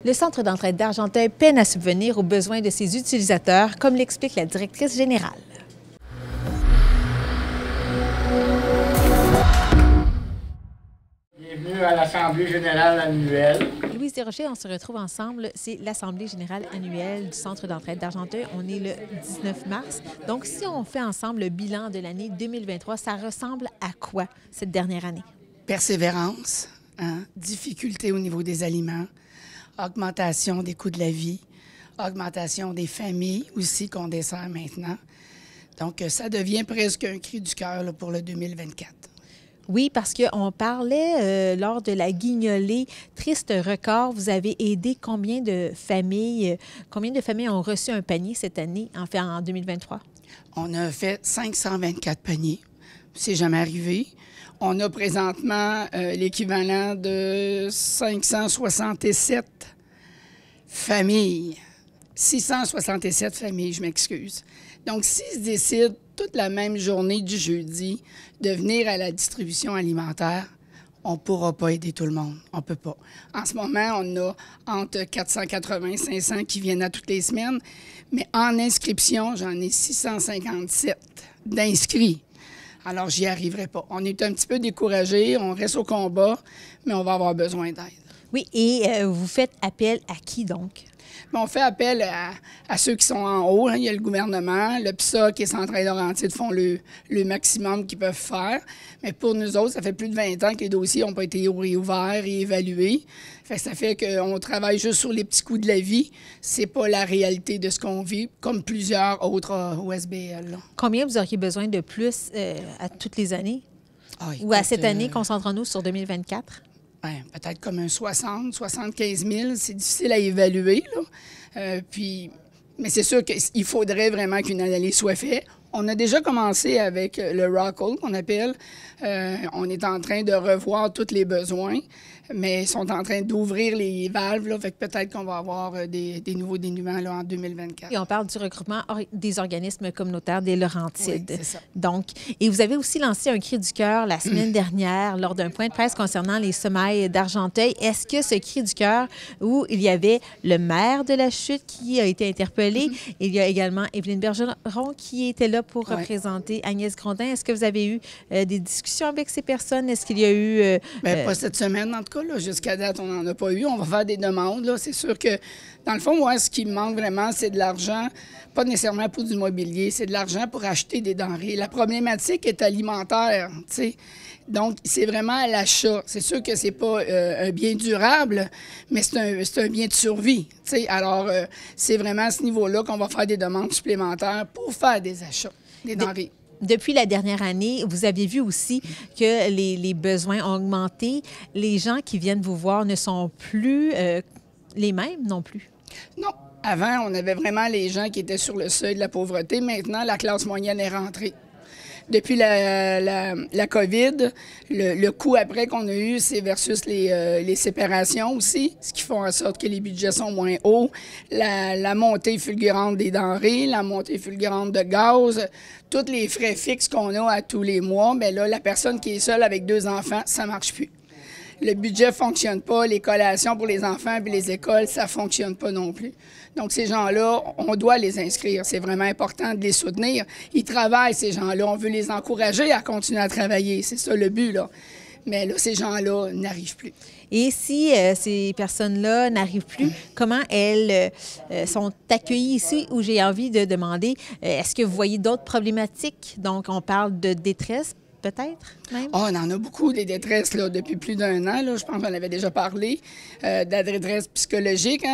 Le Centre d'entraide d'Argenteuil peine à subvenir aux besoins de ses utilisateurs, comme l'explique la directrice générale. Bienvenue à l'Assemblée générale annuelle. Louise Desrochers, on se retrouve ensemble. C'est l'Assemblée générale annuelle du Centre d'entraide d'Argenteuil. On est le 19 mars. Donc, si on fait ensemble le bilan de l'année 2023, ça ressemble à quoi cette dernière année? Persévérance, difficulté au niveau des aliments, augmentation des coûts de la vie, augmentation des familles aussi qu'on dessert maintenant. Donc, ça devient presque un cri du cœur là, pour le 2024. Oui, parce qu'on parlait lors de la guignolée Triste Record. Vous avez aidé combien de familles ont reçu un panier cette année, en 2023? On a fait 524 paniers. C'est jamais arrivé. On a présentement l'équivalent de 567 familles. 667 familles, je m'excuse. Donc, s'ils décident toute la même journée du jeudi de venir à la distribution alimentaire, on ne pourra pas aider tout le monde. On ne peut pas. En ce moment, on a entre 480 et 500 qui viennent à toutes les semaines, mais en inscription, j'en ai 657 d'inscrits. Alors, j'y arriverai pas. On est un petit peu découragés, on reste au combat, mais on va avoir besoin d'aide. Oui, et vous faites appel à qui donc? Mais on fait appel à ceux qui sont en haut. Il y a le gouvernement, le PSAC et Centraide-Laurentide font le maximum qu'ils peuvent faire. Mais pour nous autres, ça fait plus de 20 ans que les dossiers n'ont pas été réouverts et évalués. Ça fait qu'on travaille juste sur les petits coûts de la vie. C'est pas la réalité de ce qu'on vit, comme plusieurs autres OSBL. Là. Combien vous auriez besoin de plus à toutes les années? Écoute, ou à cette année, concentrons-nous sur 2024? Bien, peut-être comme un 60, 75 000. C'est difficile à évaluer, là. Mais c'est sûr qu'il faudrait vraiment qu'une analyse soit faite. On a déjà commencé avec le Rockall, qu'on appelle. On est en train de revoir tous les besoins, mais ils sont en train d'ouvrir les valves. Là, fait que peut-être qu'on va avoir des nouveaux dénouements là, en 2024. Et on parle du regroupement des organismes communautaires des Laurentides. Oui, c'est ça. Donc, et vous avez aussi lancé un cri du cœur la semaine dernière lors d'un point de presse concernant les semailles d'Argenteuil. Est-ce que ce cri du cœur, où il y avait le maire de la chute qui a été interpellé, il y a également Évelyne Bergeron qui était là pour représenter Agnès Grondin. Est-ce que vous avez eu des discussions avec ces personnes? Est-ce qu'il y a eu... Pas cette semaine, en tout cas. Jusqu'à date, on n'en a pas eu. On va faire des demandes. Là. C'est sûr que, dans le fond, moi, ce qui me manque vraiment, c'est de l'argent, pas nécessairement pour du mobilier, c'est de l'argent pour acheter des denrées. La problématique est alimentaire, tu sais. Donc, c'est vraiment à l'achat. C'est sûr que c'est pas un bien durable, mais c'est un bien de survie, tu sais. Alors, c'est vraiment à ce niveau-là qu'on va faire des demandes supplémentaires pour faire des achats, des denrées. Depuis la dernière année, vous avez vu aussi que les besoins ont augmenté. Les gens qui viennent vous voir ne sont plus les mêmes non plus? Non. Avant, on avait vraiment les gens qui étaient sur le seuil de la pauvreté. Maintenant, la classe moyenne est rentrée. Depuis la COVID, le coût après qu'on a eu, c'est versus les séparations aussi, ce qui fait en sorte que les budgets sont moins hauts, la montée fulgurante des denrées, la montée fulgurante de gaz, tous les frais fixes qu'on a à tous les mois, bien là, la personne qui est seule avec 2 enfants, ça ne marche plus. Le budget ne fonctionne pas, les collations pour les enfants et les écoles, ça ne fonctionne pas non plus. Donc, ces gens-là, on doit les inscrire. C'est vraiment important de les soutenir. Ils travaillent, ces gens-là. On veut les encourager à continuer à travailler. C'est ça le but, là. Mais là, ces gens-là n'arrivent plus. Et si ces personnes-là n'arrivent plus, comment elles sont accueillies ici? Où j'ai envie de demander, est-ce que vous voyez d'autres problématiques? Donc, on parle de détresse, peut-être, même? Oh, on en a beaucoup, des détresses, là, depuis plus d'1 an. Là, je pense qu'on avait déjà parlé de la détresse psychologique.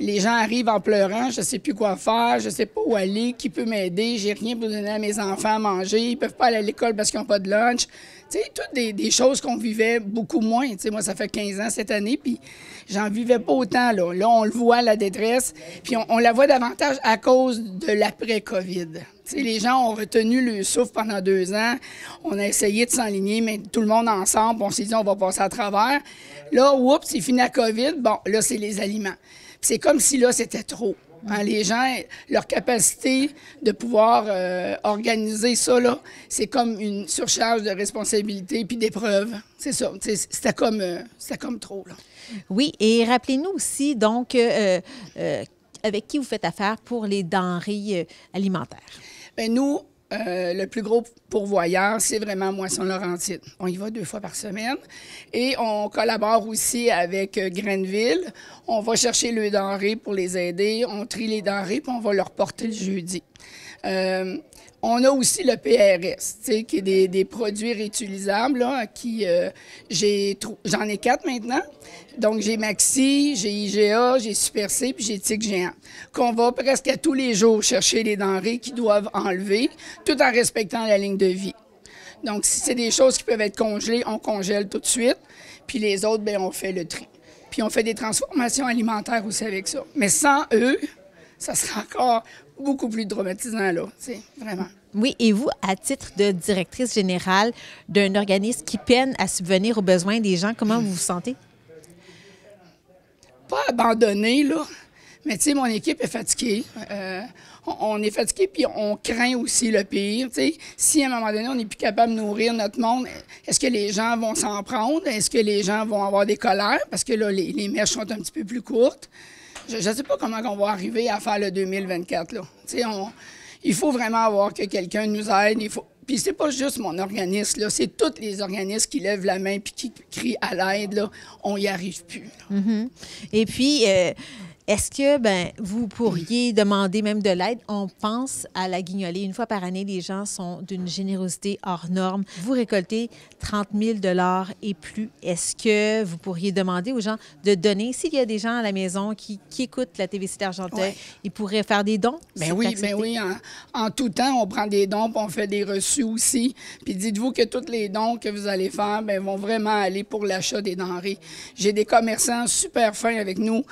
Les gens arrivent en pleurant, je ne sais plus quoi faire, je ne sais pas où aller, qui peut m'aider, j'ai rien pour donner à mes enfants à manger, ils ne peuvent pas aller à l'école parce qu'ils n'ont pas de lunch. Tu sais, toutes des choses qu'on vivait beaucoup moins. Tu sais, moi, ça fait 15 ans cette année, puis j'en vivais pas autant. Là, on le voit, la détresse, puis on la voit davantage à cause de l'après-COVID. Tu sais, les gens ont retenu le souffle pendant 2 ans. On a essayé de s'enligner, mais tout le monde ensemble, on s'est dit on va passer à travers. Là, oups, c'est fini la COVID. Bon, là, c'est les aliments. Puis c'est comme si là, c'était trop. Hein, les gens, leur capacité de pouvoir organiser ça, là, c'est comme une surcharge de responsabilité puis d'épreuves. C'est ça. C'était comme trop, là. Oui, et rappelez-nous aussi, donc, avec qui vous faites affaire pour les denrées alimentaires? Bien, nous, le plus gros pourvoyeur, c'est vraiment Moisson-Laurentide. On y va 2 fois par semaine. Et on collabore aussi avec Grainville. On va chercher les denrées pour les aider. On trie les denrées, puis on va leur porter le jeudi. On a aussi le PRS, qui est des produits réutilisables, là, j'en ai 4 maintenant. Donc, j'ai Maxi, j'ai IGA, j'ai Super C, puis j'ai Tic Géant, qu'on va presque à tous les jours chercher les denrées qu'ils doivent enlever, tout en respectant la ligne de vie. Donc, si c'est des choses qui peuvent être congelées, on congèle tout de suite, puis les autres, bien, on fait le tri. Puis on fait des transformations alimentaires aussi avec ça. Mais sans eux, ça sera encore beaucoup plus dramatisant, là, vraiment. Oui, et vous, à titre de directrice générale d'un organisme qui peine à subvenir aux besoins des gens, comment vous vous sentez? Pas abandonné, là. Mais tu sais, mon équipe est fatiguée. On est fatigué, puis on craint aussi le pire. T'sais. Si à un moment donné, on n'est plus capable de nourrir notre monde, est-ce que les gens vont s'en prendre? Est-ce que les gens vont avoir des colères? Parce que là, les mèches sont un petit peu plus courtes. Je ne sais pas comment on va arriver à faire le 2024. Là. Il faut vraiment avoir que quelqu'un nous aide. Puis c'est pas juste mon organisme, là, c'est tous les organismes qui lèvent la main puis qui crient à l'aide. Là. On n'y arrive plus. Mm-hmm. Et puis, est-ce que vous pourriez demander même de l'aide? On pense à la Guignolée. Une fois par année, les gens sont d'une générosité hors norme. Vous récoltez 30 000 $ et plus. Est-ce que vous pourriez demander aux gens de donner? S'il y a des gens à la maison qui écoutent la TVC d'Argenteuil, ils pourraient faire des dons? Ben oui. En tout temps, on prend des dons puis on fait des reçus aussi. Puis dites-vous que tous les dons que vous allez faire vont vraiment aller pour l'achat des denrées. J'ai des commerçants super fins avec nous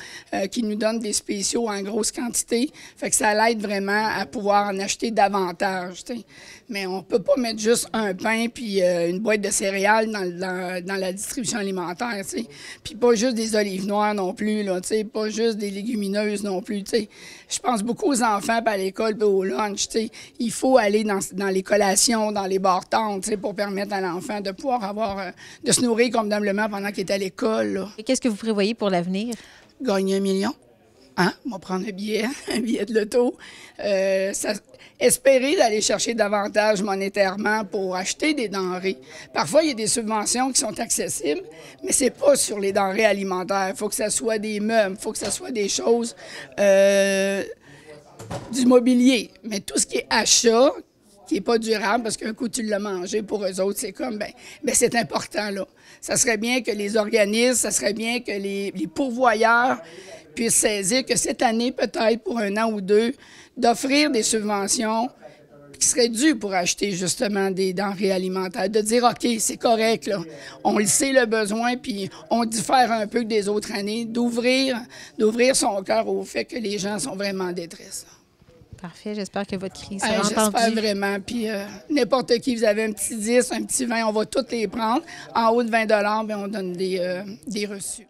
qui nous donnent des spéciaux en grosse quantité. Fait que ça l'aide vraiment à pouvoir en acheter davantage. T'sais. Mais on peut pas mettre juste un pain puis une boîte de céréales dans la distribution alimentaire. T'sais. Puis pas juste des olives noires non plus, là, pas juste des légumineuses non plus. T'sais. Je pense beaucoup aux enfants à l'école et au lunch. T'sais. Il faut aller dans les collations, dans les bar-tentes pour permettre à l'enfant de pouvoir de se nourrir convenablement pendant qu'il est à l'école. Là. Et qu'est-ce que vous prévoyez pour l'avenir? Gagner 1 million. Hein? On va prendre un billet de l'auto. Espérer d'aller chercher davantage monétairement pour acheter des denrées. Parfois, il y a des subventions qui sont accessibles, mais c'est pas sur les denrées alimentaires. Il faut que ça soit des meubles, il faut que ça soit des choses, du mobilier. Mais tout ce qui est achat, qui n'est pas durable, parce qu'un coup, tu l'as mangé, pour eux autres, c'est comme, c'est important, là. Ça serait bien que les organismes, ça serait bien que les pourvoyeurs puissent saisir que cette année, peut-être pour 1 an ou 2, d'offrir des subventions qui seraient dues pour acheter justement des denrées alimentaires, de dire, OK, c'est correct, là, on le sait le besoin, puis on diffère un peu des autres années, d'ouvrir son cœur au fait que les gens sont vraiment en détresse. Parfait. J'espère que votre crise sera entendue. J'espère vraiment. Puis n'importe qui, vous avez un petit 10, un petit 20, on va tous les prendre. En haut de 20 $, on donne des reçus.